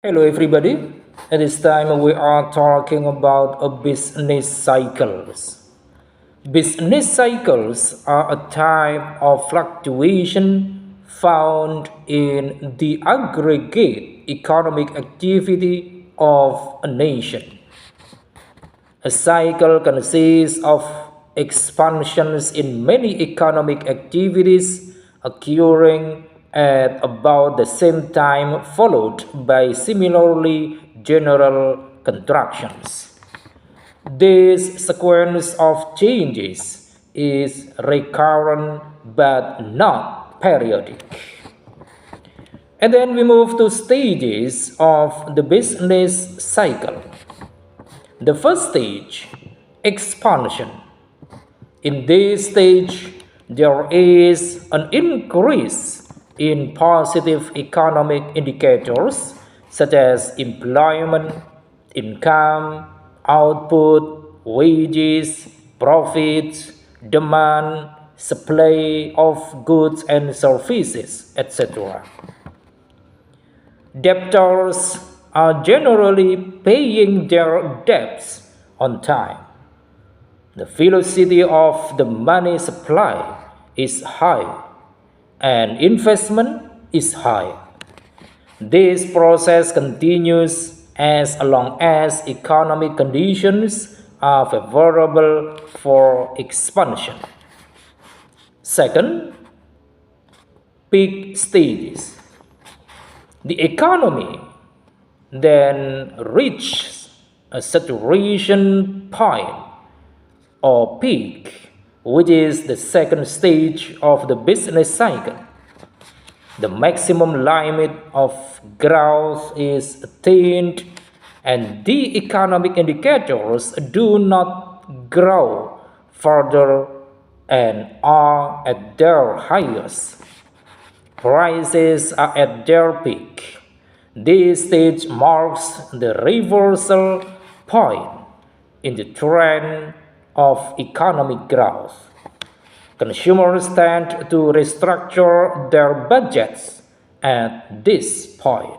Hello, everybody. At this time, we are talking about a business cycles. Business cycles are a type of fluctuation found in the aggregate economic activity of a nation. A cycle consists of expansions in many economic activities occurring at about the same time, followed by similarly general contractions. This sequence of changes is recurrent but not periodic. And then we move to stages of the business cycle. The first stage, expansion. In this stage, there is an increase in positive economic indicators such as employment, income, output, wages, profits, demand, supply of goods and services, etc. Debtors are generally paying their debts on time. The velocity of the money supply is high and investment is high. This process continues as long as economic conditions are favorable for expansion. Second, peak stages. The economy then reaches a saturation point or peak, which is the second stage of the business cycle. The maximum limit of growth is attained, and the economic indicators do not grow further and are at their highest. Prices are at their peak. This stage marks the reversal point in the trend of economic growth. Consumers tend to restructure their budgets at this point.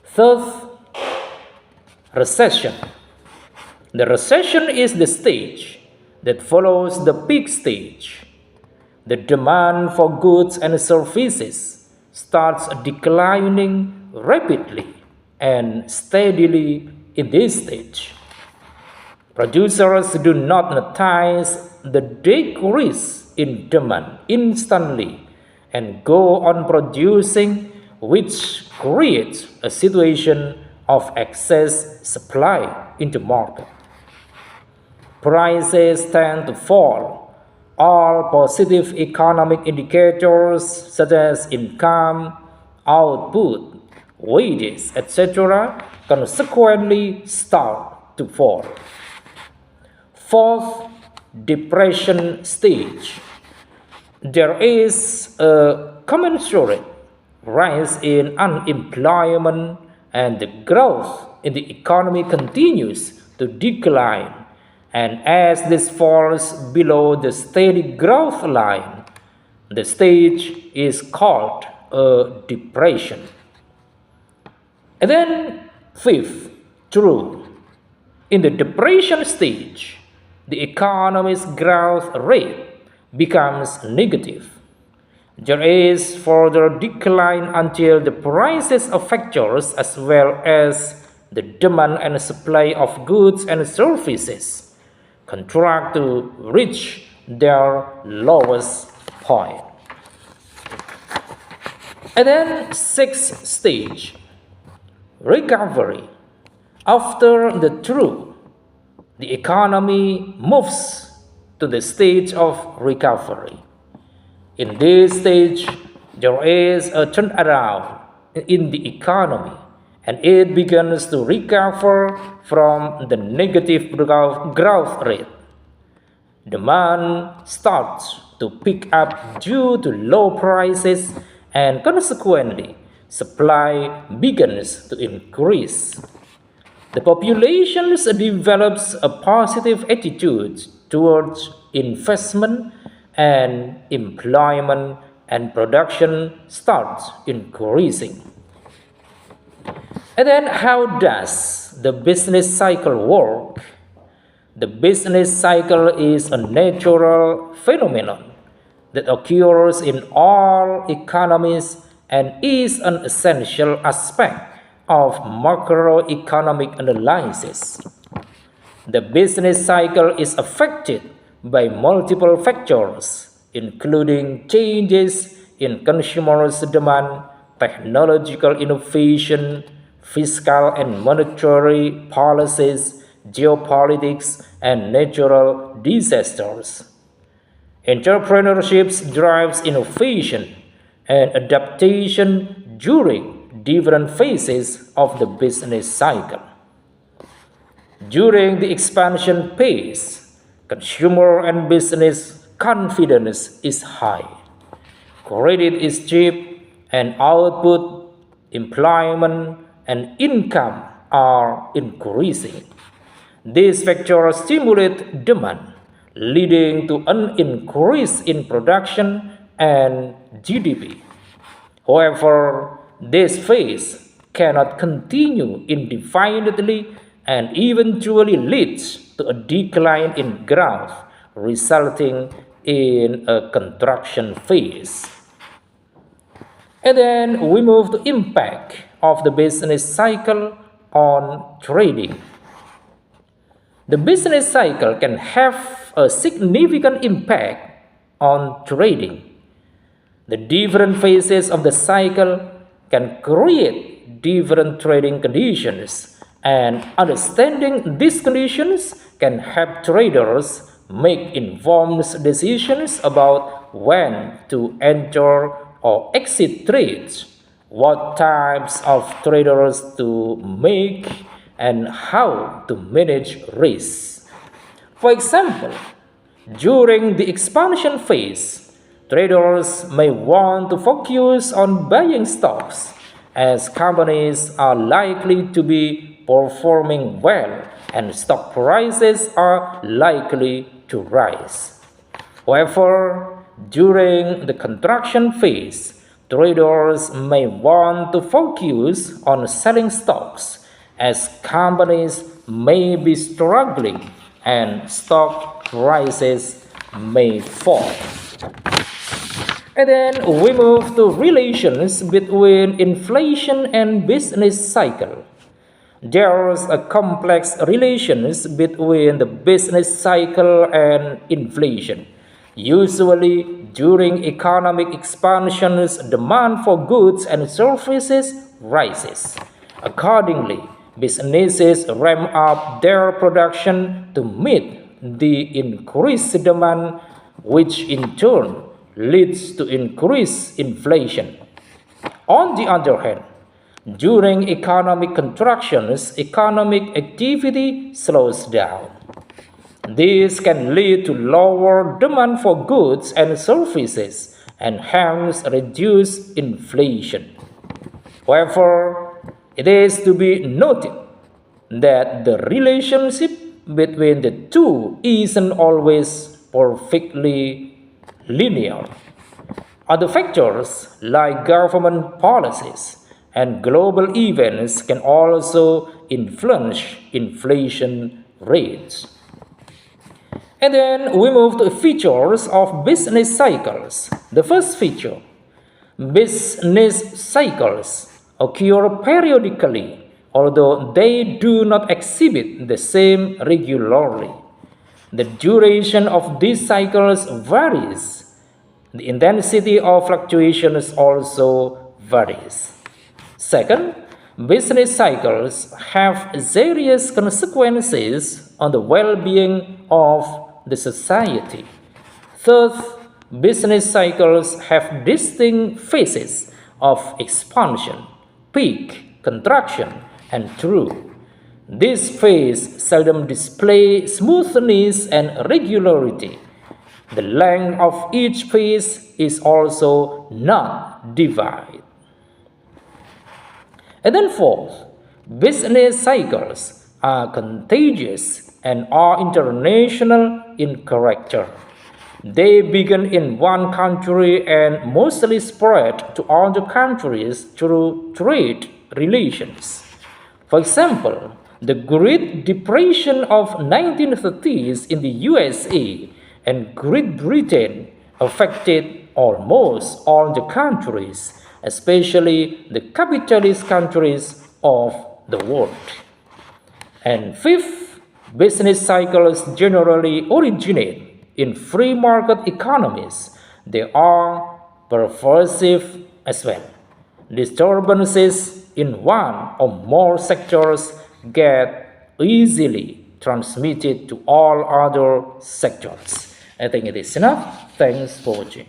Third, recession. The recession is the stage that follows the peak stage. The demand for goods and services starts declining rapidly and steadily in this stage. Producers do not notice the decrease in demand instantly and go on producing, which creates a situation of excess supply in the market. Prices tend to fall. All positive economic indicators such as income, output, wages, etc., consequently start to fall. Fourth, depression stage. There is a commensurate rise in unemployment, and the growth in the economy continues to decline. And as this falls below the steady growth line, the stage is called a depression. And then, fifth, true. In the depression stage, the economy's growth rate becomes negative. There is further decline until the prices of factors as well as the demand and supply of goods and services contract to reach their lowest point. And then sixth stage, recovery. After the true, the economy moves to the stage of recovery. In this stage, there is a turnaround in the economy, and it begins to recover from the negative growth rate. Demand starts to pick up due to low prices, and consequently, supply begins to increase. The population develops a positive attitude towards investment, and employment and production starts increasing. And then how does the business cycle work? The business cycle is a natural phenomenon that occurs in all economies and is an essential aspect of macroeconomic analysis. The business cycle is affected by multiple factors, including changes in consumers' demand, technological innovation, fiscal and monetary policies, geopolitics, and natural disasters. Entrepreneurship drives innovation and adaptation during different phases of the business cycle. During the expansion phase, consumer and business confidence is high. Credit is cheap, and output, employment, and income are increasing. These factors stimulate demand, leading to an increase in production and GDP. However, this phase cannot continue indefinitely and eventually leads to a decline in growth, resulting in a contraction phase. And then we move to impact of the business cycle on trading. The business cycle can have a significant impact on trading. The different phases of the cycle can create different trading conditions, and understanding these conditions can help traders make informed decisions about when to enter or exit trades, what types of traders to make, and how to manage risks. For example, during the expansion phase, traders may want to focus on buying stocks as companies are likely to be performing well and stock prices are likely to rise. However, during the contraction phase, traders may want to focus on selling stocks as companies may be struggling and stock prices may fall. And then we move to relations between inflation and business cycle. There's a complex relations between the business cycle and inflation. Usually, during economic expansions, demand for goods and services rises. Accordingly, businesses ramp up their production to meet the increased demand, which in turn leads to increased inflation. On the other hand, during economic contractions, economic activity slows down. This can lead to lower demand for goods and services and hence reduce inflation. However, it is to be noted that the relationship between the two isn't always perfectly linear. Other factors like government policies and global events can also influence inflation rates. And then we move to features of business cycles. The first feature, business cycles occur periodically, although they do not exhibit the same regularly. The duration of these cycles varies. The intensity of fluctuations also varies. Second, business cycles have serious consequences on the well-being of the society. Third, business cycles have distinct phases of expansion, peak, contraction, and trough. This phase seldom displays smoothness and regularity. The length of each phase is also not divided. And then fourth, business cycles are contagious and are international in character. They begin in one country and mostly spread to other countries through trade relations. For example, the Great Depression of 1930s in the USA and Great Britain affected almost all the countries, especially the capitalist countries of the world. And fifth, business cycles generally originate in free market economies. They are pervasive as well. Disturbances in one or more sectors get easily transmitted to all other sectors. I think it is enough. Thanks for watching.